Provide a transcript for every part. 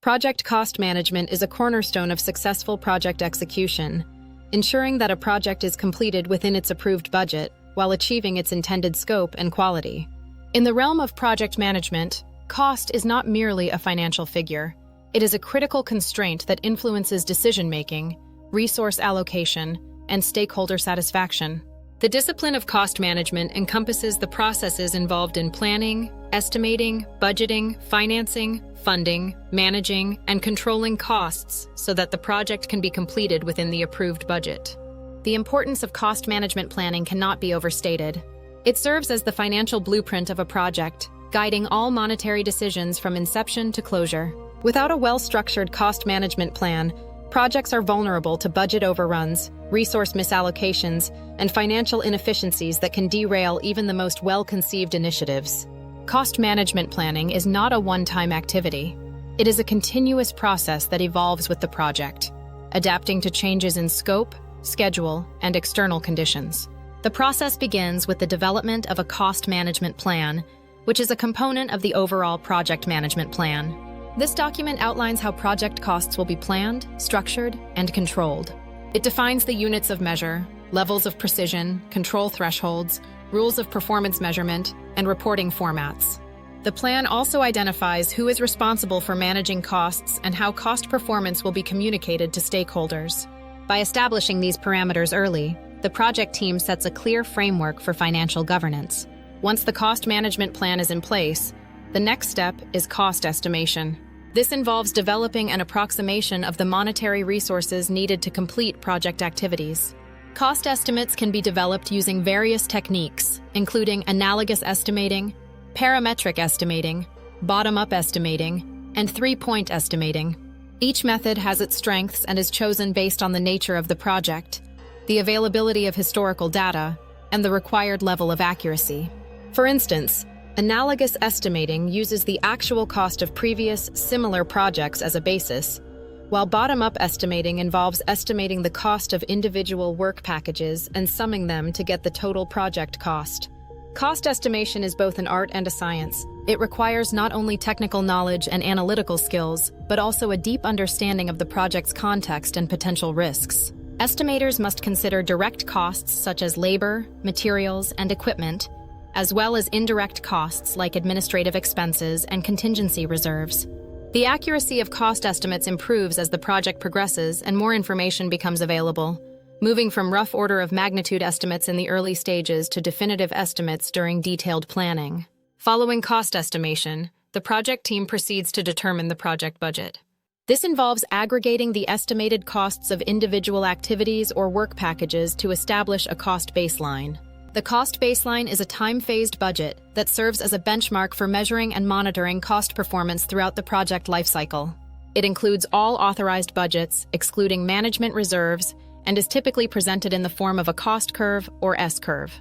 Project cost management is a cornerstone of successful project execution, ensuring that a project is completed within its approved budget while achieving its intended scope and quality. In the realm of project management, cost is not merely a financial figure. It is a critical constraint that influences decision-making, resource allocation, and stakeholder satisfaction. The discipline of cost management encompasses the processes involved in planning, estimating, budgeting, financing, funding, managing, and controlling costs so that the project can be completed within the approved budget. The importance of cost management planning cannot be overstated. It serves as the financial blueprint of a project, guiding all monetary decisions from inception to closure. Without a well-structured cost management plan, projects are vulnerable to budget overruns, resource misallocations, and financial inefficiencies that can derail even the most well-conceived initiatives. Cost management planning is not a one-time activity. It is a continuous process that evolves with the project, adapting to changes in scope, schedule, and external conditions. The process begins with the development of a cost management plan, which is a component of the overall project management plan. This document outlines how project costs will be planned, structured, and controlled. It defines the units of measure, levels of precision, control thresholds, rules of performance measurement, and reporting formats. The plan also identifies who is responsible for managing costs and how cost performance will be communicated to stakeholders. By establishing these parameters early, the project team sets a clear framework for financial governance. Once the cost management plan is in place, the next step is cost estimation. This involves developing an approximation of the monetary resources needed to complete project activities. Cost estimates can be developed using various techniques, including analogous estimating, parametric estimating, bottom-up estimating, and three-point estimating. Each method has its strengths and is chosen based on the nature of the project, the availability of historical data, and the required level of accuracy. For instance, analogous estimating uses the actual cost of previous, similar projects as a basis, while bottom-up estimating involves estimating the cost of individual work packages and summing them to get the total project cost. Cost estimation is both an art and a science. It requires not only technical knowledge and analytical skills, but also a deep understanding of the project's context and potential risks. Estimators must consider direct costs such as labor, materials, and equipment, as well as indirect costs like administrative expenses and contingency reserves. The accuracy of cost estimates improves as the project progresses and more information becomes available, moving from rough order of magnitude estimates in the early stages to definitive estimates during detailed planning. Following cost estimation, the project team proceeds to determine the project budget. This involves aggregating the estimated costs of individual activities or work packages to establish a cost baseline. The cost baseline is a time-phased budget that serves as a benchmark for measuring and monitoring cost performance throughout the project lifecycle. It includes all authorized budgets, excluding management reserves, and is typically presented in the form of a cost curve or S-curve.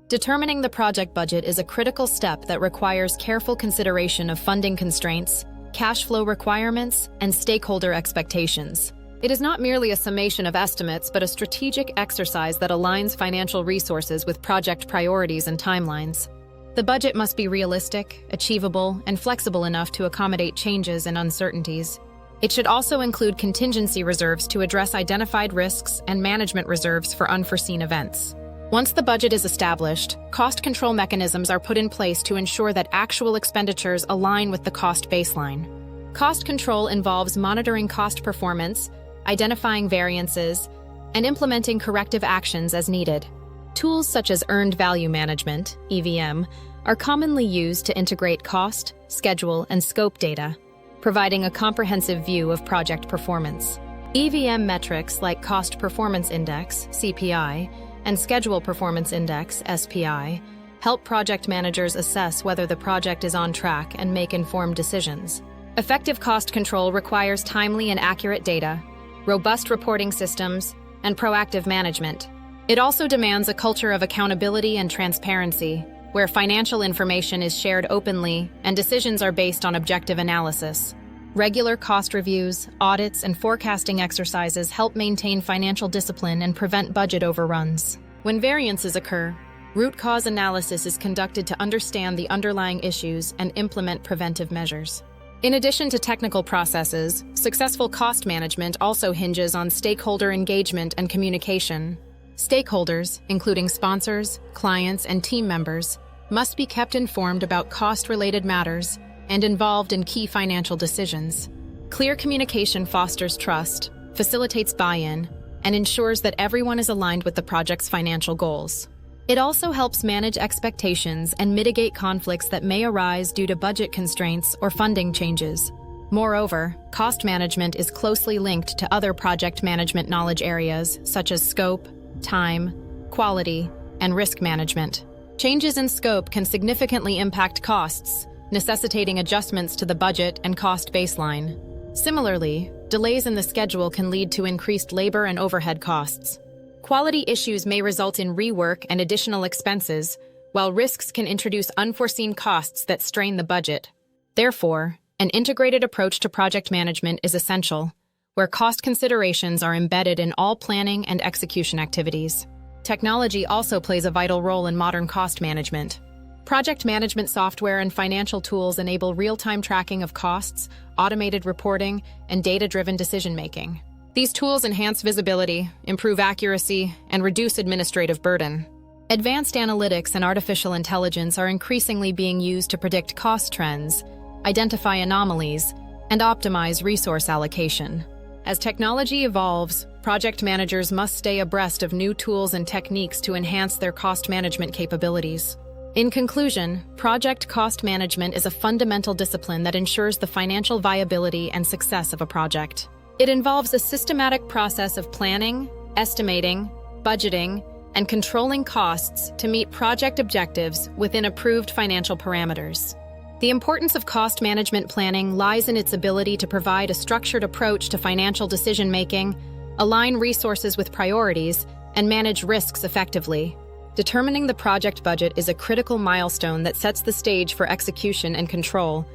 Determining the project budget is a critical step that requires careful consideration of funding constraints, cash flow requirements, and stakeholder expectations. It is not merely a summation of estimates, but a strategic exercise that aligns financial resources with project priorities and timelines. The budget must be realistic, achievable, and flexible enough to accommodate changes and uncertainties. It should also include contingency reserves to address identified risks and management reserves for unforeseen events. Once the budget is established, cost control mechanisms are put in place to ensure that actual expenditures align with the cost baseline. Cost control involves monitoring cost performance, identifying variances, and implementing corrective actions as needed. Tools such as Earned Value Management, EVM, are commonly used to integrate cost, schedule, and scope data, providing a comprehensive view of project performance. EVM metrics like Cost Performance Index, CPI, and Schedule Performance Index, SPI, help project managers assess whether the project is on track and make informed decisions. Effective cost control requires timely and accurate data, robust reporting systems, and proactive management. It also demands a culture of accountability and transparency, where financial information is shared openly and decisions are based on objective analysis. Regular cost reviews, audits, and forecasting exercises help maintain financial discipline and prevent budget overruns. When variances occur, root cause analysis is conducted to understand the underlying issues and implement preventive measures. In addition to technical processes, successful cost management also hinges on stakeholder engagement and communication. Stakeholders, including sponsors, clients, and team members, must be kept informed about cost-related matters and involved in key financial decisions. Clear communication fosters trust, facilitates buy-in, and ensures that everyone is aligned with the project's financial goals. It also helps manage expectations and mitigate conflicts that may arise due to budget constraints or funding changes. Moreover, cost management is closely linked to other project management knowledge areas such as scope, time, quality, and risk management. Changes in scope can significantly impact costs, necessitating adjustments to the budget and cost baseline. Similarly, delays in the schedule can lead to increased labor and overhead costs. Quality issues may result in rework and additional expenses, while risks can introduce unforeseen costs that strain the budget. Therefore, an integrated approach to project management is essential, where cost considerations are embedded in all planning and execution activities. Technology also plays a vital role in modern cost management. Project management software and financial tools enable real-time tracking of costs, automated reporting, and data-driven decision-making. These tools enhance visibility, improve accuracy, and reduce administrative burden. Advanced analytics and artificial intelligence are increasingly being used to predict cost trends, identify anomalies, and optimize resource allocation. As technology evolves, project managers must stay abreast of new tools and techniques to enhance their cost management capabilities. In conclusion, project cost management is a fundamental discipline that ensures the financial viability and success of a project. It involves a systematic process of planning, estimating, budgeting, and controlling costs to meet project objectives within approved financial parameters. The importance of cost management planning lies in its ability to provide a structured approach to financial decision-making, align resources with priorities, and manage risks effectively. Determining the project budget is a critical milestone that sets the stage for execution and control,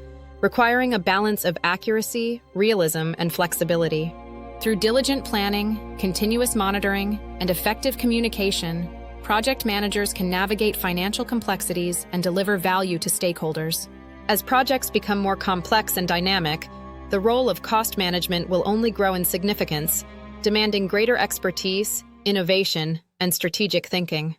requiring a balance of accuracy, realism, and flexibility. Through diligent planning, continuous monitoring, and effective communication, project managers can navigate financial complexities and deliver value to stakeholders. As projects become more complex and dynamic, the role of cost management will only grow in significance, demanding greater expertise, innovation, and strategic thinking.